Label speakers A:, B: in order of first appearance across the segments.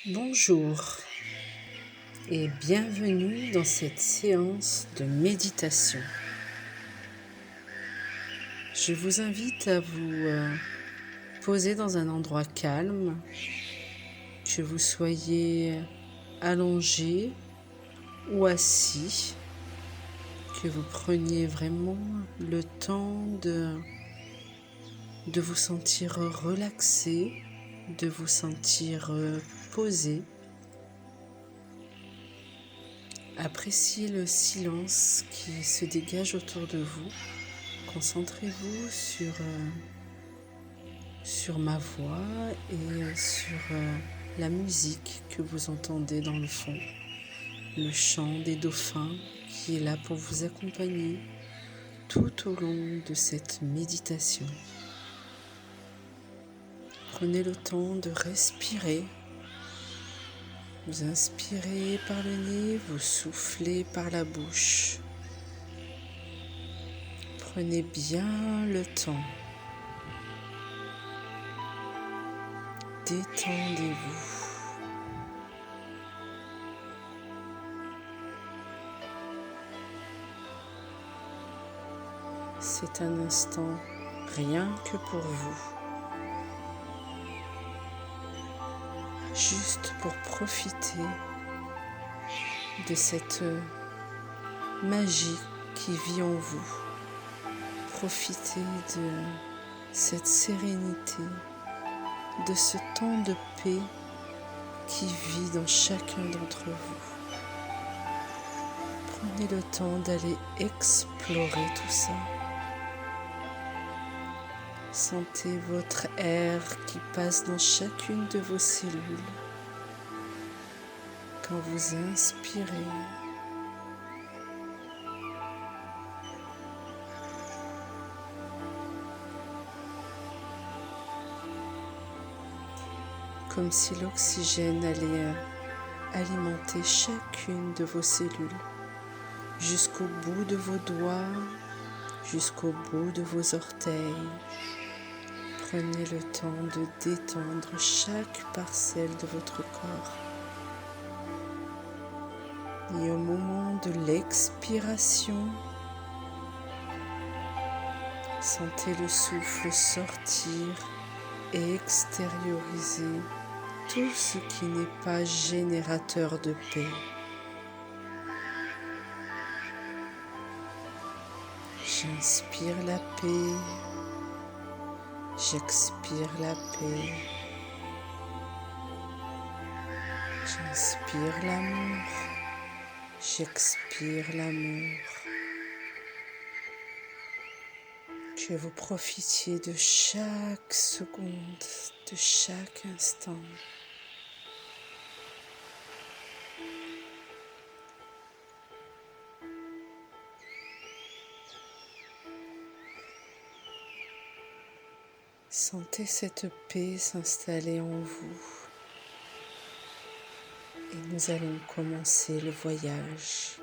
A: Bonjour et bienvenue dans cette séance de méditation. Je vous invite à vous poser dans un endroit calme, que vous soyez allongé ou assis, que vous preniez vraiment le temps de vous sentir relaxé, de vous sentir posé. Appréciez le silence qui se dégage autour de vous. Concentrez-vous sur ma voix et sur la musique que vous entendez dans le fond. Le chant des dauphins qui est là pour vous accompagner tout au long de cette méditation. Prenez le temps de respirer. Vous inspirez par le nez, vous soufflez par la bouche. Prenez bien le temps. Détendez-vous. C'est un instant rien que pour vous. Juste pour profiter de cette magie qui vit en vous. Profitez de cette sérénité, de ce temps de paix qui vit dans chacun d'entre vous. Prenez le temps d'aller explorer tout ça. Sentez votre air qui passe dans chacune de vos cellules. Quand vous inspirez, comme si l'oxygène allait alimenter chacune de vos cellules, jusqu'au bout de vos doigts, jusqu'au bout de vos orteils. Prenez le temps de détendre chaque parcelle de votre corps. Et au moment de l'expiration, sentez le souffle sortir et extérioriser tout ce qui n'est pas générateur de paix. J'inspire la paix, j'expire la paix, j'inspire l'amour, j'expire l'amour. Que vous profitiez de chaque seconde, de chaque instant. Sentez cette paix s'installer en vous. Et nous allons commencer le voyage.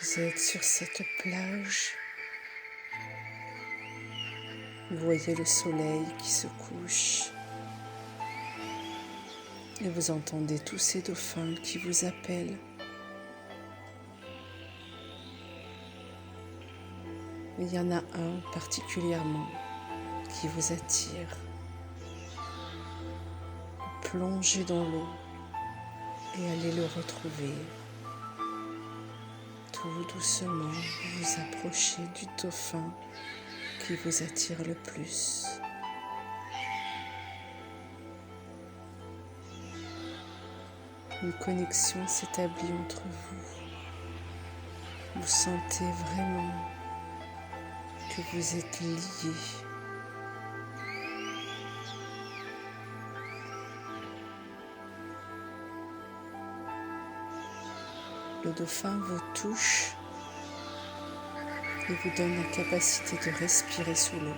A: Vous êtes sur cette plage. Vous voyez le soleil qui se couche. Et vous entendez tous ces dauphins qui vous appellent. Mais il y en a un particulièrement qui vous attire. Plongez dans l'eau et allez le retrouver. Tout doucement, vous vous approchez du dauphin qui vous attire le plus. Une connexion s'établit entre vous. Vous sentez vraiment que vous êtes liés. Le dauphin vous touche et vous donne la capacité de respirer sous l'eau.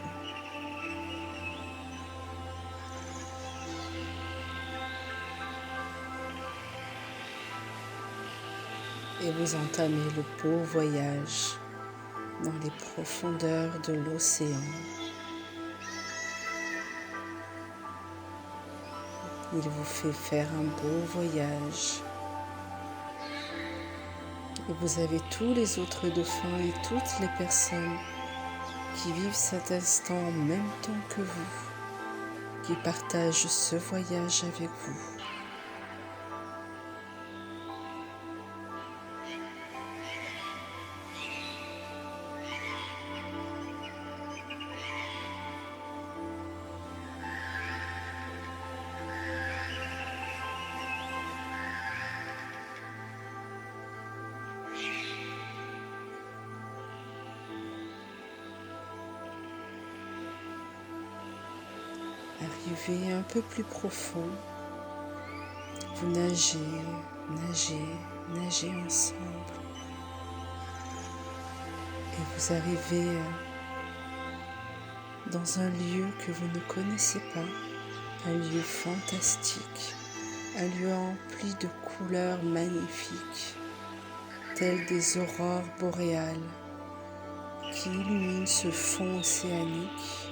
A: Et vous entamez le beau voyage dans les profondeurs de l'océan. Il vous fait faire un beau voyage. Et vous avez tous les autres dauphins et toutes les personnes qui vivent cet instant en même temps que vous, qui partagent ce voyage avec vous. Arrivez un peu plus profond, vous nagez, nagez, nagez ensemble et vous arrivez dans un lieu que vous ne connaissez pas, un lieu fantastique, un lieu empli de couleurs magnifiques, telles des aurores boréales qui illuminent ce fond océanique.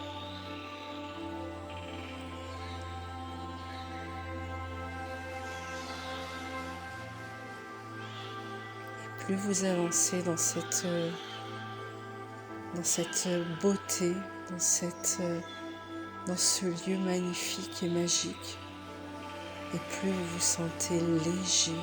A: Plus vous avancez dans cette beauté, dans ce lieu magnifique et magique, et plus vous vous sentez léger.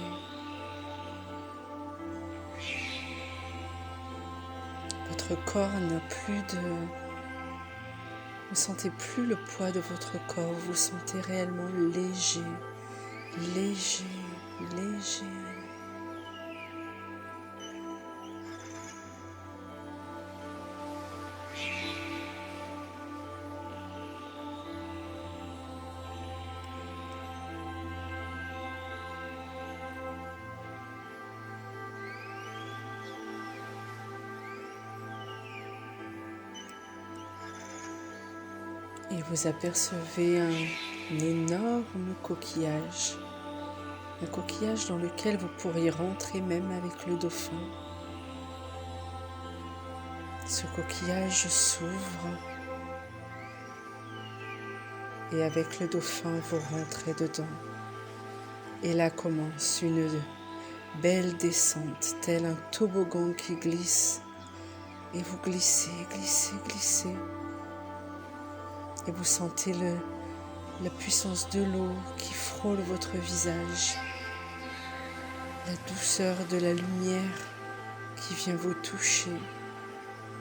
A: Votre corps n'a plus de... Vous ne sentez plus le poids de votre corps, vous vous sentez réellement léger, léger, léger. Et vous apercevez un énorme coquillage, un coquillage dans lequel vous pourriez rentrer même avec le dauphin. Ce coquillage s'ouvre et avec le dauphin vous rentrez dedans. Et là commence une belle descente, tel un toboggan qui glisse. Et vous glissez, glissez, glissez. Et vous sentez la puissance de l'eau qui frôle votre visage, la douceur de la lumière qui vient vous toucher,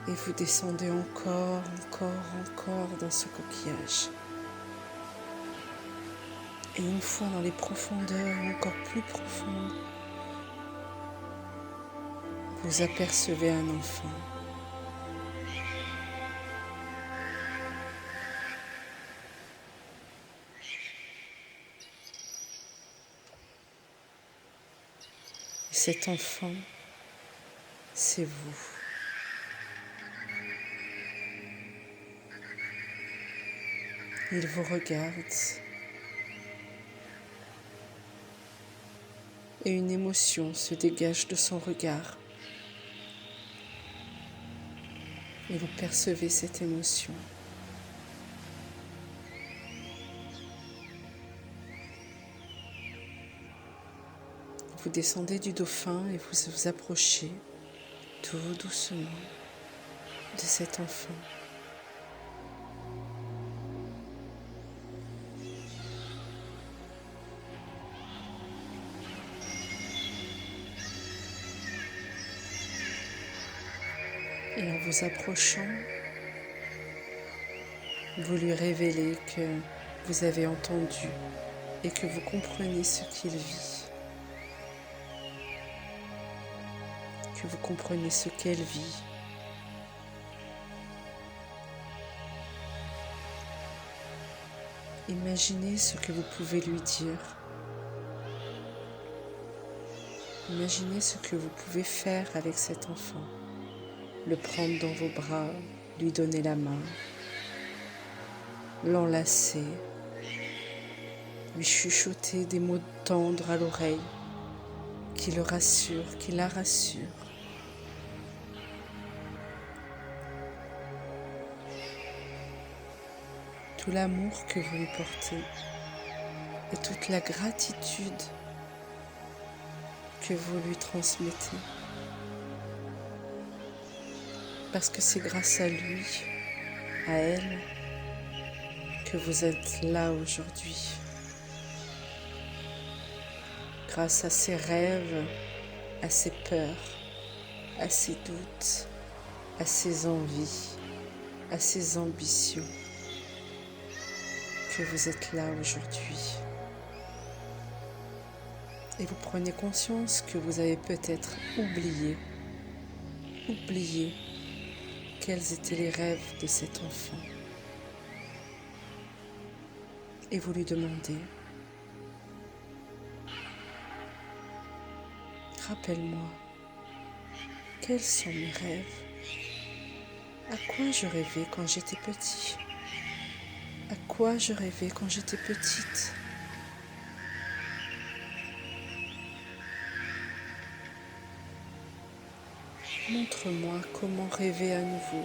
A: et vous descendez encore, encore, encore dans ce coquillage. Et une fois dans les profondeurs encore plus profondes, vous apercevez un enfant. Cet enfant, c'est vous. Il vous regarde et une émotion se dégage de son regard. Et vous percevez cette émotion. Vous descendez du dauphin et vous vous approchez tout doucement de cet enfant. Et en vous approchant, vous lui révélez que vous avez entendu et que vous comprenez ce qu'il vit. Que vous comprenez ce qu'elle vit. Imaginez ce que vous pouvez lui dire. Imaginez ce que vous pouvez faire avec cet enfant. Le prendre dans vos bras, lui donner la main, l'enlacer, lui chuchoter des mots tendres à l'oreille, qui le rassure, qui la rassure. Tout l'amour que vous lui portez et toute la gratitude que vous lui transmettez. Parce que c'est grâce à lui, à elle, que vous êtes là aujourd'hui. Grâce à ses rêves, à ses peurs, à ses doutes, à ses envies, à ses ambitions, que vous êtes là aujourd'hui. Et vous prenez conscience que vous avez peut-être oublié quels étaient les rêves de cet enfant. Et vous lui demandez, rappelle-moi, quels sont mes rêves? À quoi je rêvais quand j'étais petit? À quoi je rêvais quand j'étais petite? Montre-moi comment rêver à nouveau.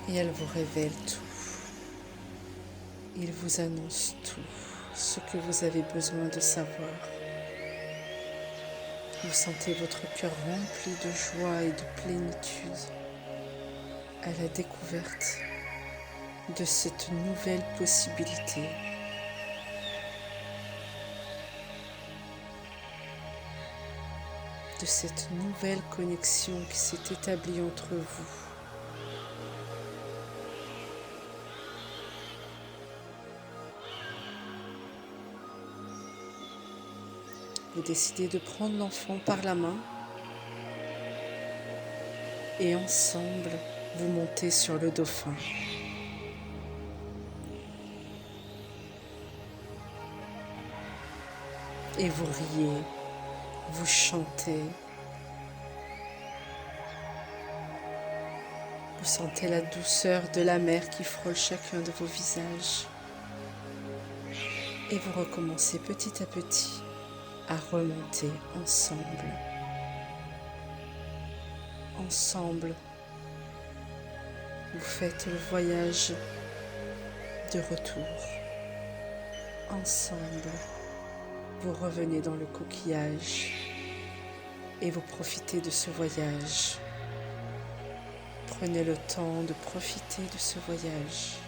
A: Et elle vous révèle tout. Il vous annonce tout ce que vous avez besoin de savoir. Vous sentez votre cœur rempli de joie et de plénitude à la découverte de cette nouvelle possibilité. De cette nouvelle connexion qui s'est établie entre vous. Vous décidez de prendre l'enfant par la main et ensemble, vous montez sur le dauphin. Et vous riez, vous chantez. Vous sentez la douceur de la mer qui frôle chacun de vos visages. Et vous recommencez petit à petit à remonter ensemble. Ensemble, vous faites le voyage de retour. Ensemble, vous revenez dans le coquillage et vous profitez de ce voyage. Prenez le temps de profiter de ce voyage.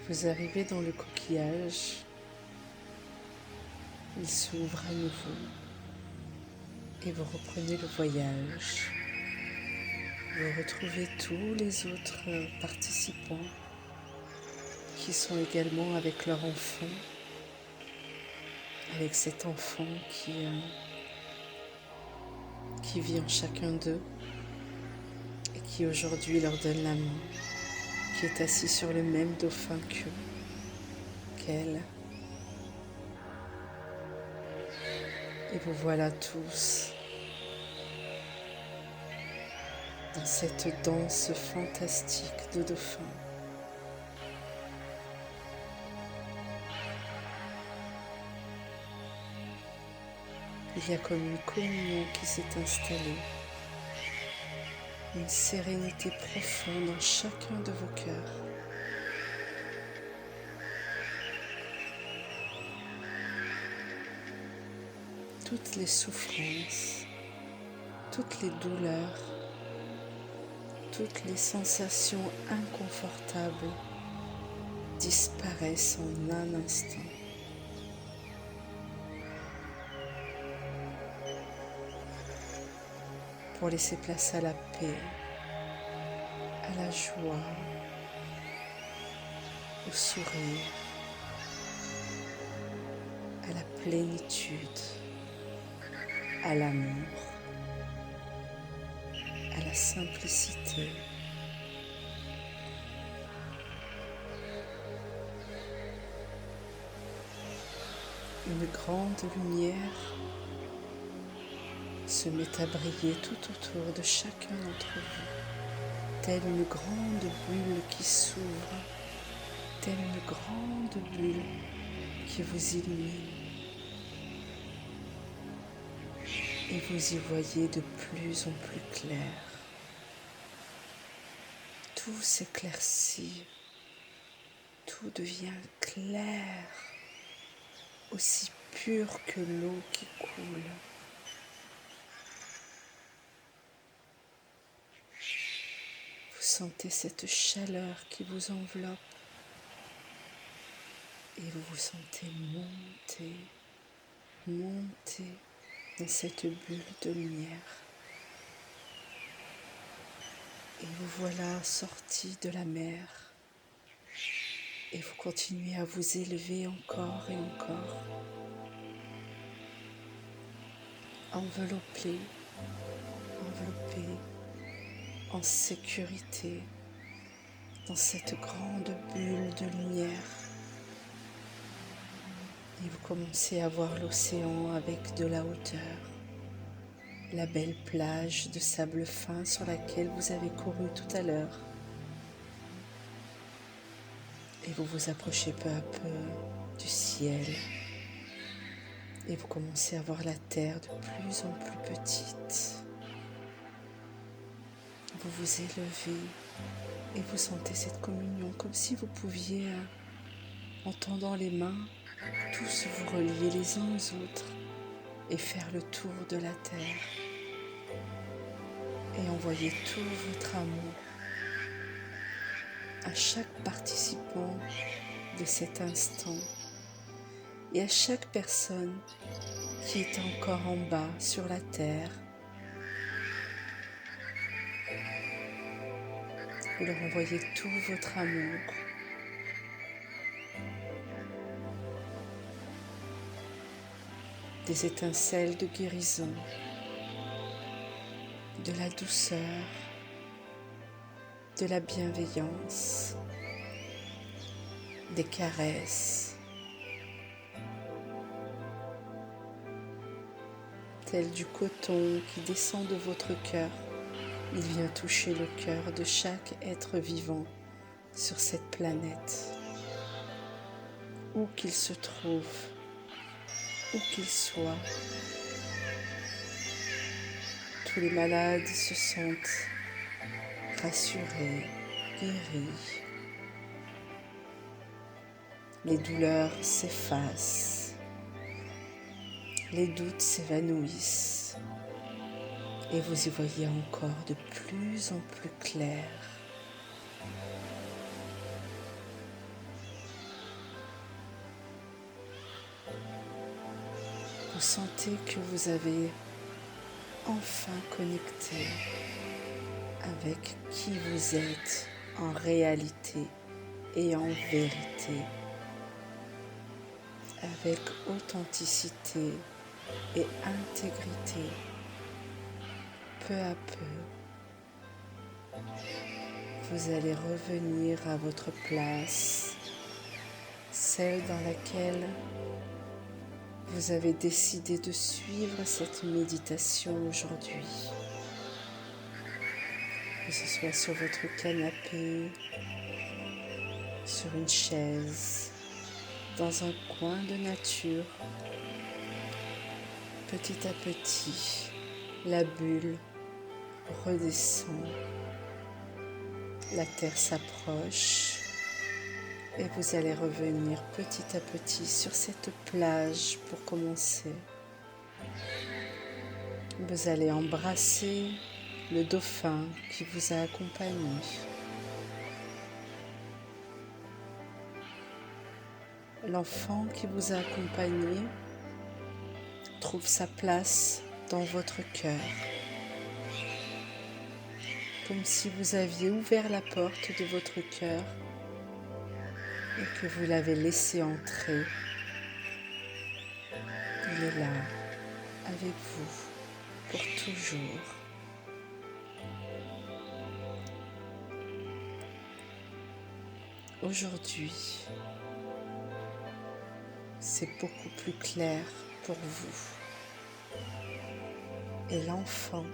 A: Vous arrivez dans le coquillage, il s'ouvre à nouveau et vous reprenez le voyage. Vous retrouvez tous les autres participants qui sont également avec leur enfant, avec cet enfant qui vit en chacun d'eux et qui aujourd'hui leur donne la main, qui est assis sur le même dauphin qu'elle. Et vous voilà tous dans cette danse fantastique de dauphins. Il y a comme une communion qui s'est installée, une sérénité profonde en chacun de vos cœurs. Toutes les souffrances, toutes les douleurs, toutes les sensations inconfortables disparaissent en un instant. Pour laisser place à la paix, à la joie, au sourire, à la plénitude, à l'amour, à la simplicité. Une grande lumière se met à briller tout autour de chacun d'entre vous, telle une grande bulle qui s'ouvre, telle une grande bulle qui vous illumine. Et vous y voyez de plus en plus clair. Tout s'éclaircit, tout devient clair, aussi pur que l'eau qui coule. Vous sentez cette chaleur qui vous enveloppe et vous vous sentez monter dans cette bulle de lumière. Et vous voilà sortis de la mer et vous continuez à vous élever encore et encore, enveloppés, en sécurité dans cette grande bulle de lumière. Et vous commencez à voir l'océan avec de la hauteur, la belle plage de sable fin sur laquelle vous avez couru tout à l'heure. Et vous vous approchez peu à peu du ciel. Et vous commencez à voir la terre de plus en plus petite. Vous vous élevez et vous sentez cette communion comme si vous pouviez, en tendant les mains, tous vous relier les uns aux autres et faire le tour de la terre et envoyer tout votre amour à chaque participant de cet instant et à chaque personne qui est encore en bas sur la terre. Vous leur envoyez tout votre amour. Des étincelles de guérison, de la douceur, de la bienveillance, des caresses, tel du coton qui descend de votre cœur. Il vient toucher le cœur de chaque être vivant sur cette planète, où qu'il se trouve, où qu'il soit. Tous les malades se sentent rassurés, guéris. Les douleurs s'effacent, les doutes s'évanouissent et vous y voyez encore de plus en plus clair. sentez que vous avez enfin connecté avec qui vous êtes en réalité et en vérité, avec authenticité et intégrité. Peu à peu, vous allez revenir à votre place, celle dans laquelle vous avez décidé de suivre cette méditation aujourd'hui. Que ce soit sur votre canapé, sur une chaise, dans un coin de nature, petit à petit, la bulle redescend, la terre s'approche et vous allez revenir petit à petit sur cette plage pour commencer. Vous allez embrasser le dauphin qui vous a accompagné. L'enfant qui vous a accompagné trouve sa place dans votre cœur, comme si vous aviez ouvert la porte de votre cœur et que vous l'avez laissé entrer. Il est là, avec vous, pour toujours. Aujourd'hui, c'est beaucoup plus clair pour vous. Et l'enfant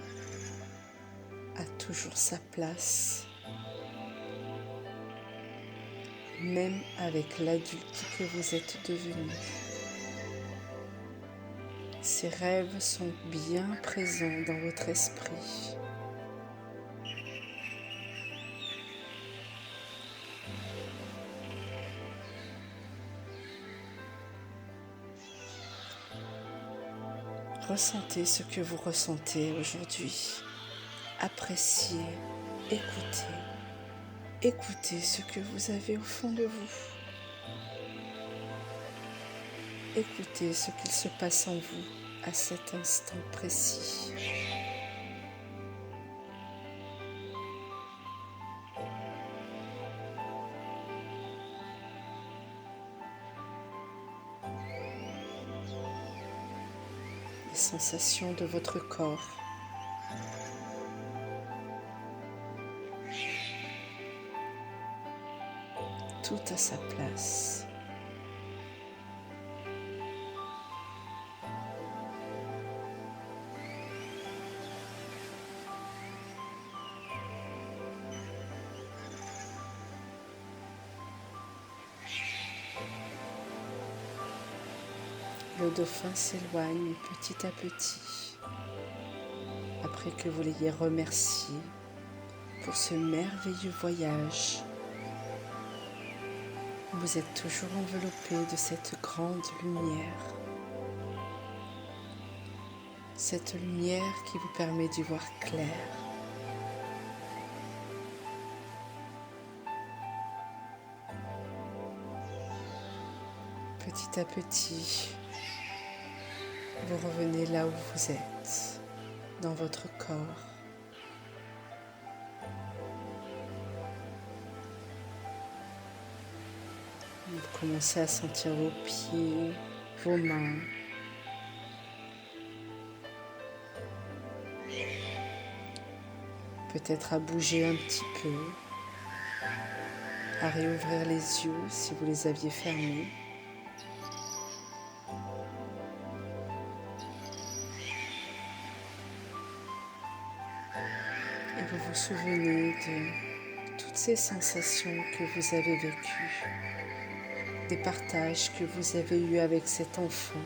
A: a toujours sa place, même avec l'adulte que vous êtes devenu. Ces rêves sont bien présents dans votre esprit. Ressentez ce que vous ressentez aujourd'hui. Appréciez, écoutez. Écoutez ce que vous avez au fond de vous. Écoutez ce qu'il se passe en vous à cet instant précis. Les sensations de votre corps. Tout à sa place. Le dauphin s'éloigne petit à petit, après que vous l'ayez remercié pour ce merveilleux voyage. Vous êtes toujours enveloppé de cette grande lumière. Cette lumière qui vous permet d'y voir clair. Petit à petit, vous revenez là où vous êtes, dans votre corps. Vous commencez à sentir vos pieds, vos mains. Peut-être à bouger un petit peu, à réouvrir les yeux si vous les aviez fermés. Et vous vous souvenez de toutes ces sensations que vous avez vécues, des partages que vous avez eus avec cet enfant.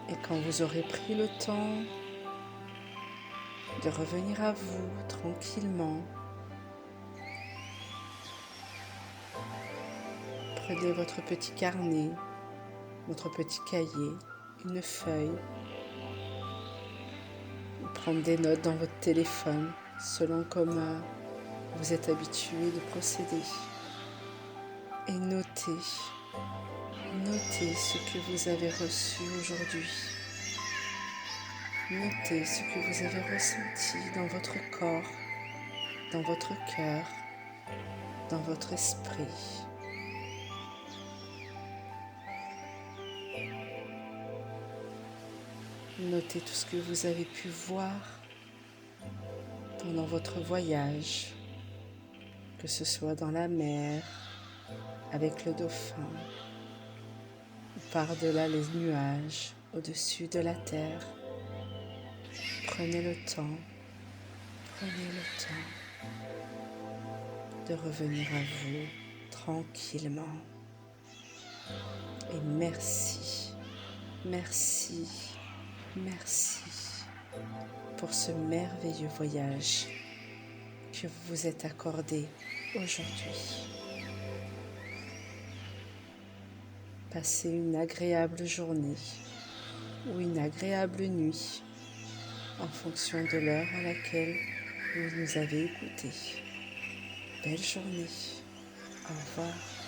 A: Et quand vous aurez pris le temps de revenir à vous tranquillement, prenez votre petit carnet, votre petit cahier, une feuille, ou prendre des notes dans votre téléphone, selon comme vous êtes habitué de procéder. Et notez Notez ce que vous avez reçu aujourd'hui. Notez ce que vous avez ressenti dans votre corps, dans votre cœur, dans votre esprit. Notez tout ce que vous avez pu voir pendant votre voyage, que ce soit dans la mer, avec le dauphin, ou par-delà les nuages, au-dessus de la terre. Prenez le temps de revenir à vous tranquillement. Et merci, merci, merci pour ce merveilleux voyage que vous vous êtes accordé aujourd'hui. Passez une agréable journée ou une agréable nuit en fonction de l'heure à laquelle vous nous avez écoutés. Belle journée. Au revoir.